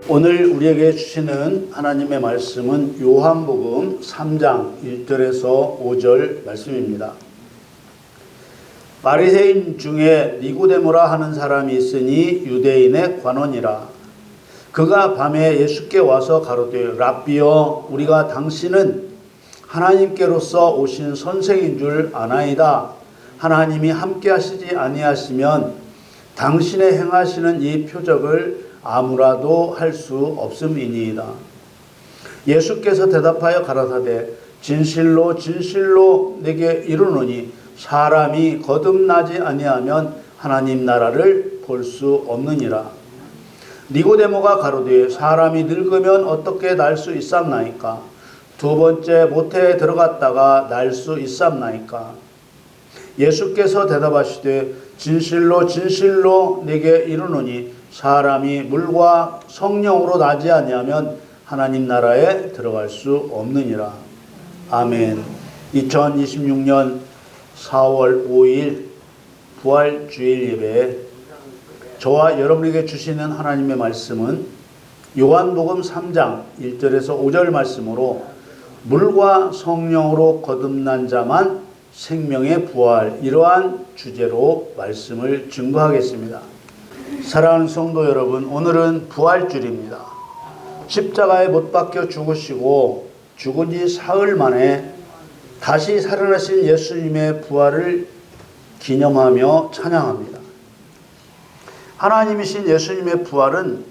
오늘 우리에게 주시는 하나님의 말씀은 요한복음 3장 1절에서 5절 말씀입니다. 바리새인 중에 니고데모라 하는 사람이 있으니 유대인의 관원이라. 그가 밤에 예수께 와서 가로되 랍비여, 우리가 당신은 하나님께로서 오신 선생인 줄 아나이다. 하나님이 함께 하시지 아니하시면 당신의 행하시는 이 표적을 아무라도 할 수 없음이니이다. 예수께서 대답하여 가라사대 진실로 진실로 내게 이르노니 사람이 거듭나지 아니하면 하나님 나라를 볼 수 없느니라. 니고데모가 가로되 사람이 늙으면 어떻게 날 수 있삼나이까? 두 번째 모태에 들어갔다가 날 수 있삼나이까? 예수께서 대답하시되 진실로 진실로 내게 이르노니 사람이 물과 성령으로 나지 아니하면 하나님 나라에 들어갈 수 없느니라. 아멘. 2026년 4월 5일 부활주일 예배에 저와 여러분에게 주시는 하나님의 말씀은 요한복음 3장 1절에서 5절 말씀으로 물과 성령으로 거듭난 자만 생명의 부활, 이러한 주제로 말씀을 증거하겠습니다. 사랑하는 성도 여러분, 오늘은 부활주일입니다. 십자가에 못 박혀 죽으시고 죽은 지 사흘 만에 다시 살아나신 예수님의 부활을 기념하며 찬양합니다. 하나님이신 예수님의 부활은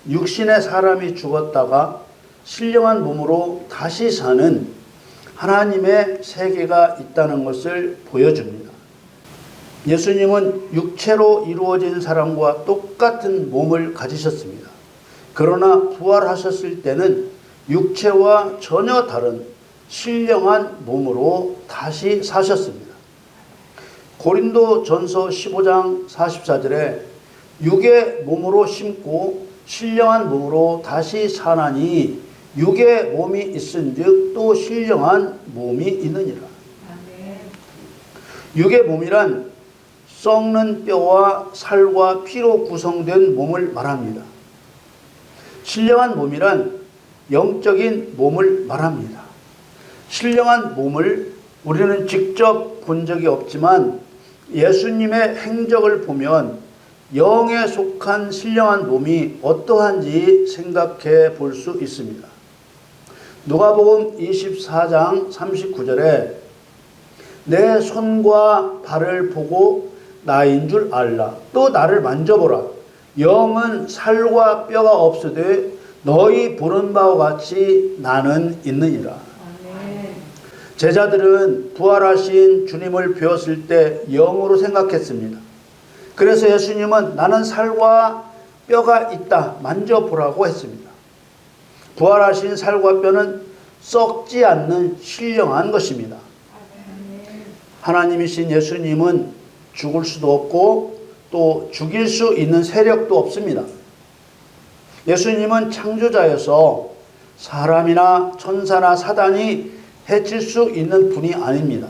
육신의 사람이 죽었다가 신령한 몸으로 다시 사는 하나님의 세계가 있다는 것을 보여줍니다. 예수님은 육체로 이루어진 사람과 똑같은 몸을 가지셨습니다. 그러나 부활하셨을 때는 육체와 전혀 다른 신령한 몸으로 다시 사셨습니다. 고린도전서 15장 44절에 육의 몸으로 심고 신령한 몸으로 다시 사나니 육의 몸이 있은즉 또 신령한 몸이 있느니라. 육의 몸이란 썩는 뼈와 살과 피로 구성된 몸을 말합니다. 신령한 몸이란 영적인 몸을 말합니다. 신령한 몸을 우리는 직접 본 적이 없지만 예수님의 행적을 보면 영에 속한 신령한 몸이 어떠한지 생각해 볼 수 있습니다. 누가복음 24장 39절에 내 손과 발을 보고 나인 줄 알라. 또 나를 만져보라. 영은 살과 뼈가 없으되 너희 보는 바와 같이 나는 있느니라. 제자들은 부활하신 주님을 배웠을 때 영으로 생각했습니다. 그래서 예수님은 나는 살과 뼈가 있다. 만져보라고 했습니다. 부활하신 살과 뼈는 썩지 않는 신령한 것입니다. 하나님이신 예수님은 죽을 수도 없고 또 죽일 수 있는 세력도 없습니다. 예수님은 창조자여서 사람이나 천사나 사단이 해칠 수 있는 분이 아닙니다.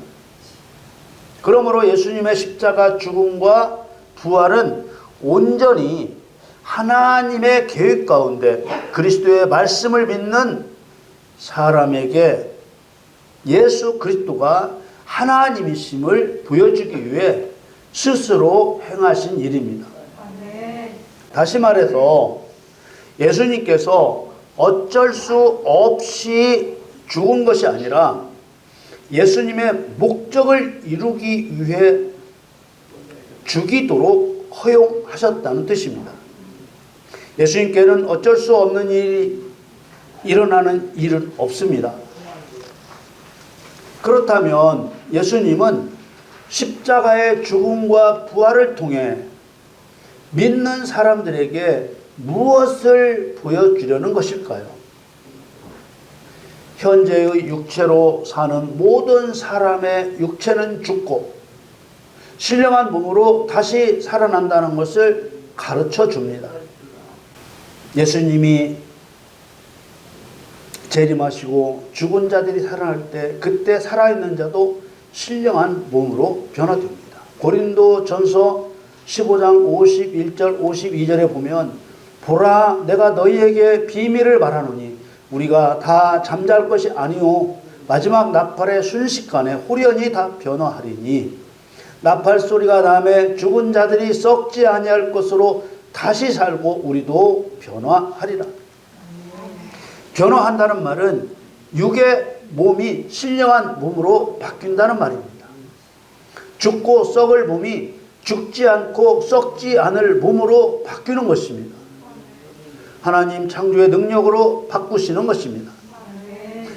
그러므로 예수님의 십자가 죽음과 부활은 온전히 하나님의 계획 가운데 그리스도의 말씀을 믿는 사람에게 예수 그리스도가 하나님이심을 보여주기 위해 스스로 행하신 일입니다. 다시 말해서 예수님께서 어쩔 수 없이 죽은 것이 아니라 예수님의 목적을 이루기 위해 죽이도록 허용하셨다는 뜻입니다. 예수님께는 어쩔 수 없는 일이 일어나는 일은 없습니다. 그렇다면 예수님은 십자가의 죽음과 부활을 통해 믿는 사람들에게 무엇을 보여주려는 것일까요? 현재의 육체로 사는 모든 사람의 육체는 죽고 신령한 몸으로 다시 살아난다는 것을 가르쳐 줍니다. 예수님이 재림하시고 죽은 자들이 살아날 때 그때 살아있는 자도 신령한 몸으로 변화됩니다. 고린도전서 15장 51절 52절에 보면 보라 내가 너희에게 비밀을 말하노니 우리가 다 잠잘 것이 아니오 마지막 나팔의 순식간에 홀연히 다 변화하리니 나팔 소리가 나매 죽은 자들이 썩지 아니할 것으로 다시 살고 우리도 변화하리라. 변화한다는 말은 육의 몸이 신령한 몸으로 바뀐다는 말입니다. 죽고 썩을 몸이 죽지 않고 썩지 않을 몸으로 바뀌는 것입니다. 하나님 창조의 능력으로 바꾸시는 것입니다.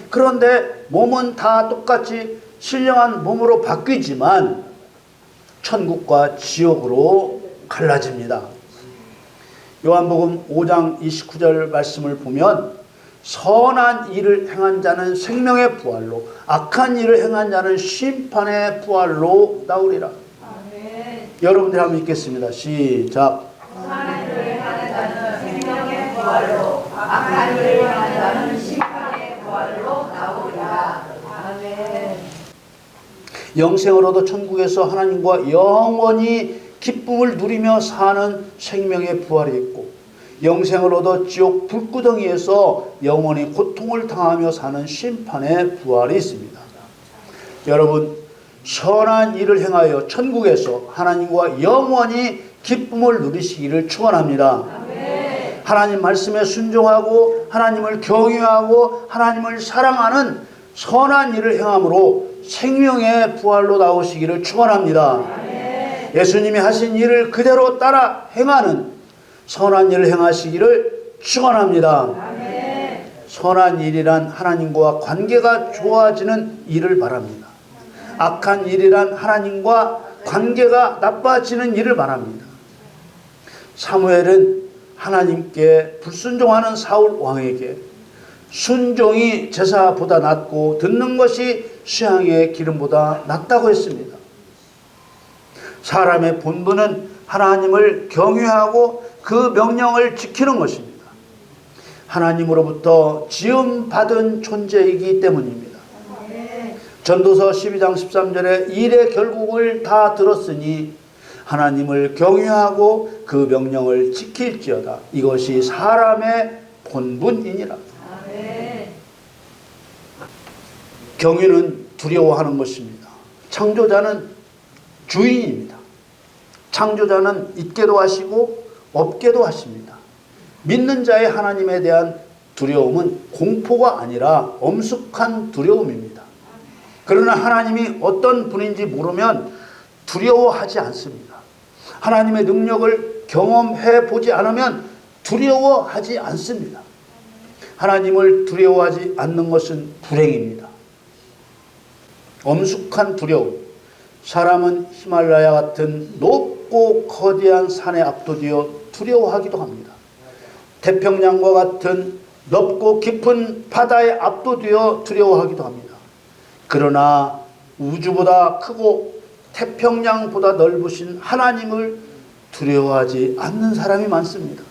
그런데 몸은 다 똑같이 신령한 몸으로 바뀌지만 천국과 지옥으로 갈라집니다. 요한복음 5장 29절 말씀을 보면 선한 일을 행한 자는 생명의 부활로 악한 일을 행한 자는 심판의 부활로 나오리라. 아멘. 여러분들 한번 읽겠습니다. 시작. 선한 일을 행하는 자는 생명의 부활로 악한 일을 행하는 자는 심판의 부활로 나오리라. 아멘. 영생을 얻어 천국에서 하나님과 영원히 기쁨을 누리며 사는 생명의 부활이 있고 영생을 얻어 지옥 불구덩이에서 영원히 고통을 당하며 사는 심판의 부활이 있습니다. 여러분 선한 일을 행하여 천국에서 하나님과 영원히 기쁨을 누리시기를 축원합니다. 하나님 말씀에 순종하고 하나님을 경외하고 하나님을 사랑하는 선한 일을 행함으로 생명의 부활로 나오시기를 축원합니다. 예수님이 하신 일을 그대로 따라 행하는 선한 일을 행하시기를 축원합니다. 선한 일이란 하나님과 관계가 좋아지는 일을 말합니다. 악한 일이란 하나님과 관계가 나빠지는 일을 말합니다. 사무엘은 하나님께 불순종하는 사울 왕에게 순종이 제사보다 낫고 듣는 것이 수양의 기름보다 낫다고 했습니다. 사람의 본분은 하나님을 경외하고 그 명령을 지키는 것입니다. 하나님으로부터 지음받은 존재이기 때문입니다. 전도서 12장 13절에 일의 결국을 다 들었으니 하나님을 경외하고 그 명령을 지킬지어다. 이것이 사람의 본분이니라. 경외는 두려워하는 것입니다. 창조자는 주인입니다. 창조자는 있게도 하시고 없게도 하십니다. 믿는 자의 하나님에 대한 두려움은 공포가 아니라 엄숙한 두려움입니다. 그러나 하나님이 어떤 분인지 모르면 두려워하지 않습니다. 하나님의 능력을 경험해 보지 않으면 두려워하지 않습니다. 하나님을 두려워하지 않는 것은 불행입니다. 엄숙한 두려움. 사람은 히말라야 같은 높고 거대한 산에 압도되어 두려워하기도 합니다. 태평양과 같은 넓고 깊은 바다에 압도되어 두려워하기도 합니다. 그러나 우주보다 크고 태평양보다 넓으신 하나님을 두려워하지 않는 사람이 많습니다.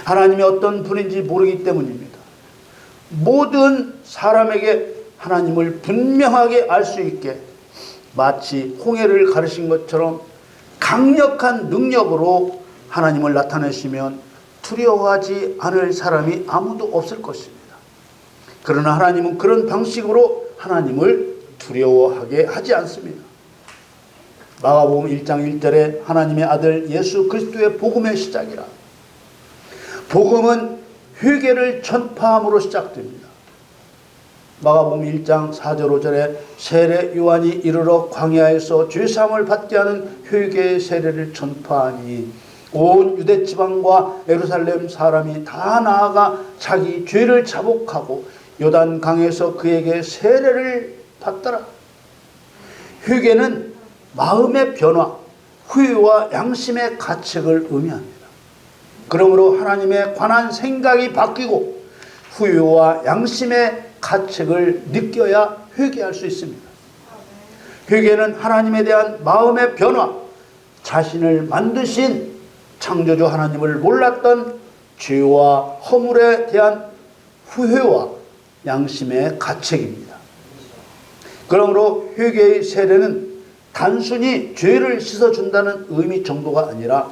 하나님이 어떤 분인지 모르기 때문입니다. 모든 사람에게 하나님을 분명하게 알 수 있게 마치 홍해를 가르신 것처럼 강력한 능력으로 하나님을 나타내시면 두려워하지 않을 사람이 아무도 없을 것입니다. 그러나 하나님은 그런 방식으로 하나님을 두려워하게 하지 않습니다. 마가복음 1장 1절에 하나님의 아들 예수 그리스도의 복음의 시작이라. 복음은 회개를 전파함으로 시작됩니다. 마가복음 1장 4절 5절에 세례 요한이 이르러 광야에서 죄사함을 받게 하는 회개의 세례를 전파하니 온 유대 지방과 예루살렘 사람이 다 나아가 자기 죄를 자복하고 요단 강에서 그에게 세례를 받더라. 회개는 마음의 변화, 후회와 양심의 가책을 의미합니다. 그러므로 하나님에 관한 생각이 바뀌고 후회와 양심의 가책을 느껴야 회개할 수 있습니다. 회개는 하나님에 대한 마음의 변화, 자신을 만드신 창조주 하나님을 몰랐던 죄와 허물에 대한 후회와 양심의 가책입니다. 그러므로 회개의 세례는 단순히 죄를 씻어준다는 의미 정도가 아니라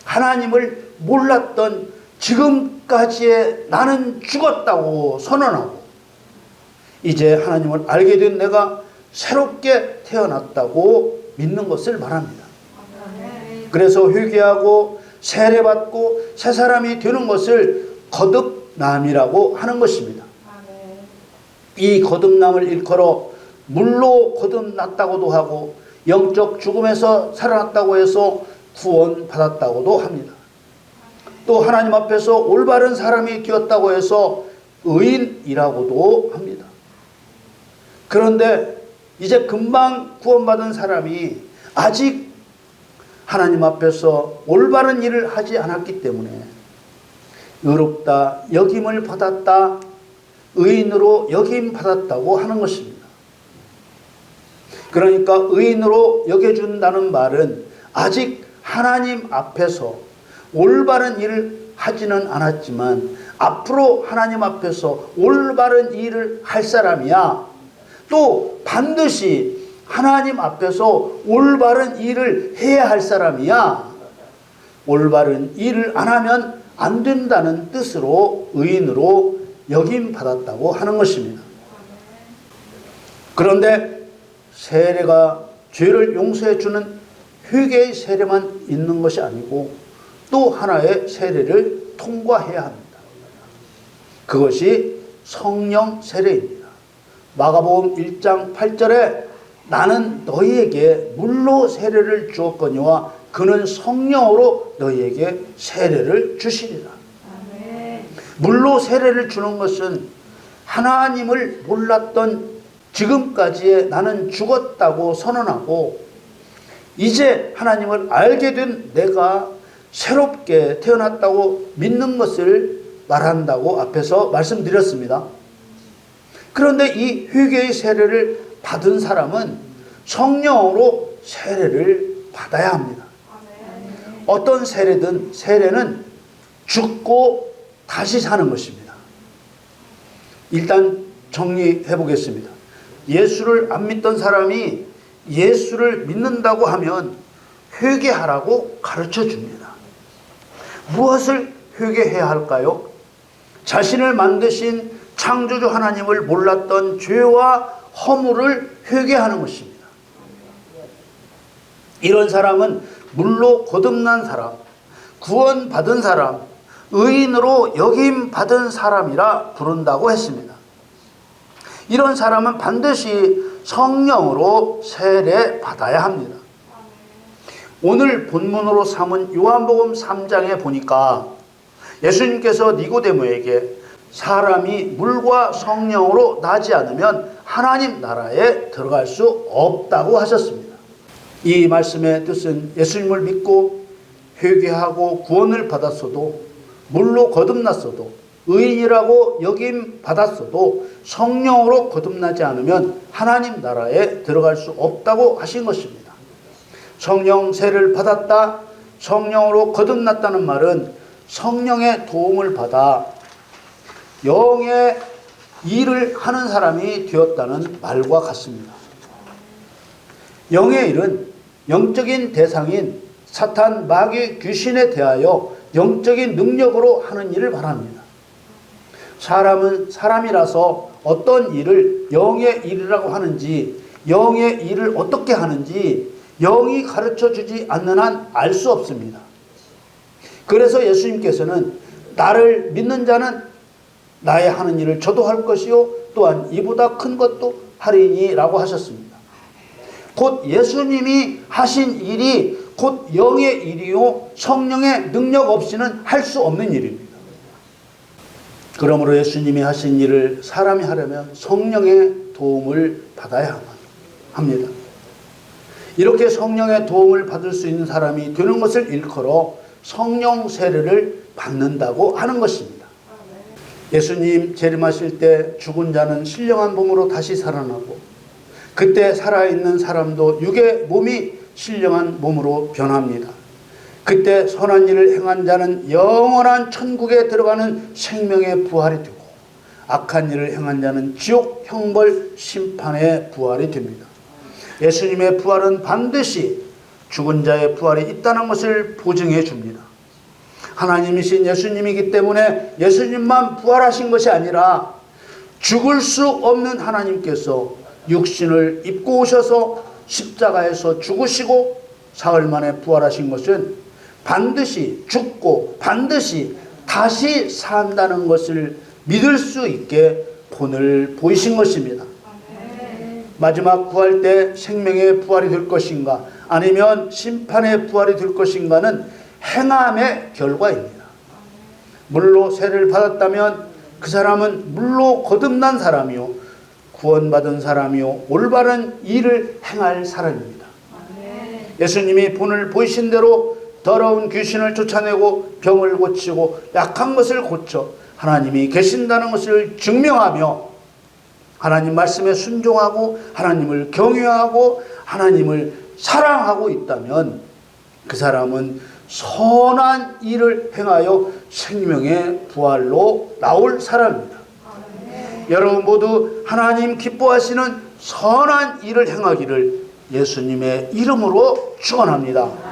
하나님을 몰랐던 지금까지의 나는 죽었다고 선언하고 이제 하나님을 알게 된 내가 새롭게 태어났다고 믿는 것을 말합니다. 그래서 회개하고 세례받고 새 사람이 되는 것을 거듭남이라고 하는 것입니다. 이 거듭남을 일컬어 물로 거듭났다고도 하고 영적 죽음에서 살아났다고 해서 구원받았다고도 합니다. 또 하나님 앞에서 올바른 사람이 되었다고 해서 의인이라고도 합니다. 그런데 이제 금방 구원받은 사람이 아직 하나님 앞에서 올바른 일을 하지 않았기 때문에 의롭다 여김을 받았다, 의인으로 여김 받았다고 하는 것입니다. 그러니까 의인으로 여겨준다는 말은 아직 하나님 앞에서 올바른 일을 하지는 않았지만 앞으로 하나님 앞에서 올바른 일을 할 사람이야, 또 반드시 하나님 앞에서 올바른 일을 해야 할 사람이야, 올바른 일을 안 하면 안 된다는 뜻으로 의인으로 여김받았다고 하는 것입니다. 그런데 세례가 죄를 용서해 주는 회개의 세례만 있는 것이 아니고 또 하나의 세례를 통과해야 합니다. 그것이 성령 세례입니다. 마가복음 1장 8절에 나는 너희에게 물로 세례를 주었거니와 그는 성령으로 너희에게 세례를 주시리라. 물로 세례를 주는 것은 하나님을 몰랐던 지금까지의 나는 죽었다고 선언하고 이제 하나님을 알게 된 내가 새롭게 태어났다고 믿는 것을 말한다고 앞에서 말씀드렸습니다. 그런데 이 회개의 세례를 받은 사람은 성령으로 세례를 받아야 합니다. 어떤 세례든 세례는 죽고 다시 사는 것입니다. 일단 정리해 보겠습니다. 예수를 안 믿던 사람이 예수를 믿는다고 하면 회개하라고 가르쳐 줍니다. 무엇을 회개해야 할까요? 자신을 만드신 창조주 하나님을 몰랐던 죄와 허물을 회개하는 것입니다. 이런 사람은 물로 거듭난 사람, 구원받은 사람, 의인으로 여김받은 사람이라 부른다고 했습니다. 이런 사람은 반드시 성령으로 세례 받아야 합니다. 오늘 본문으로 삼은 요한복음 3장에 보니까 예수님께서 니고데모에게 사람이 물과 성령으로 나지 않으면 하나님 나라에 들어갈 수 없다고 하셨습니다. 이 말씀의 뜻은 예수님을 믿고 회개하고 구원을 받았어도, 물로 거듭났어도, 의인이라고 여김 받았어도 성령으로 거듭나지 않으면 하나님 나라에 들어갈 수 없다고 하신 것입니다. 성령 세례를 받았다, 성령으로 거듭났다는 말은 성령의 도움을 받아 영의 일을 하는 사람이 되었다는 말과 같습니다. 영의 일은 영적인 대상인 사탄, 마귀, 귀신에 대하여 영적인 능력으로 하는 일을 말합니다. 사람은 사람이라서 어떤 일을 영의 일이라고 하는지, 영의 일을 어떻게 하는지 영이 가르쳐 주지 않는 한 알 수 없습니다. 그래서 예수님께서는 나를 믿는 자는 나의 하는 일을 저도 할 것이요 또한 이보다 큰 것도 하리니 라고 하셨습니다. 곧 예수님이 하신 일이 곧 영의 일이요 성령의 능력 없이는 할 수 없는 일입니다. 그러므로 예수님이 하신 일을 사람이 하려면 성령의 도움을 받아야 합니다. 이렇게 성령의 도움을 받을 수 있는 사람이 되는 것을 일컬어 성령 세례를 받는다고 하는 것입니다. 예수님 재림하실 때 죽은 자는 신령한 몸으로 다시 살아나고 그때 살아있는 사람도 육의 몸이 신령한 몸으로 변합니다. 그때 선한 일을 행한 자는 영원한 천국에 들어가는 생명의 부활이 되고 악한 일을 행한 자는 지옥 형벌 심판의 부활이 됩니다. 예수님의 부활은 반드시 죽은 자의 부활이 있다는 것을 보증해 줍니다. 하나님이신 예수님이기 때문에 예수님만 부활하신 것이 아니라 죽을 수 없는 하나님께서 육신을 입고 오셔서 십자가에서 죽으시고 사흘 만에 부활하신 것은 반드시 죽고 반드시 다시 산다는 것을 믿을 수 있게 본을 보이신 것입니다. 마지막 부활 때 생명의 부활이 될 것인가 아니면 심판의 부활이 될 것인가는 행함의 결과입니다. 물로 세를 받았다면 그 사람은 물로 거듭난 사람이요 구원받은 사람이요 올바른 일을 행할 사람입니다. 예수님이 본을 보이신 대로 더러운 귀신을 쫓아내고 병을 고치고 약한 것을 고쳐 하나님이 계신다는 것을 증명하며 하나님 말씀에 순종하고 하나님을 경외하고 하나님을 사랑하고 있다면 그 사람은 선한 일을 행하여 생명의 부활로 나올 사람입니다. 여러분 모두 하나님 기뻐하시는 선한 일을 행하기를 예수님의 이름으로 축원합니다.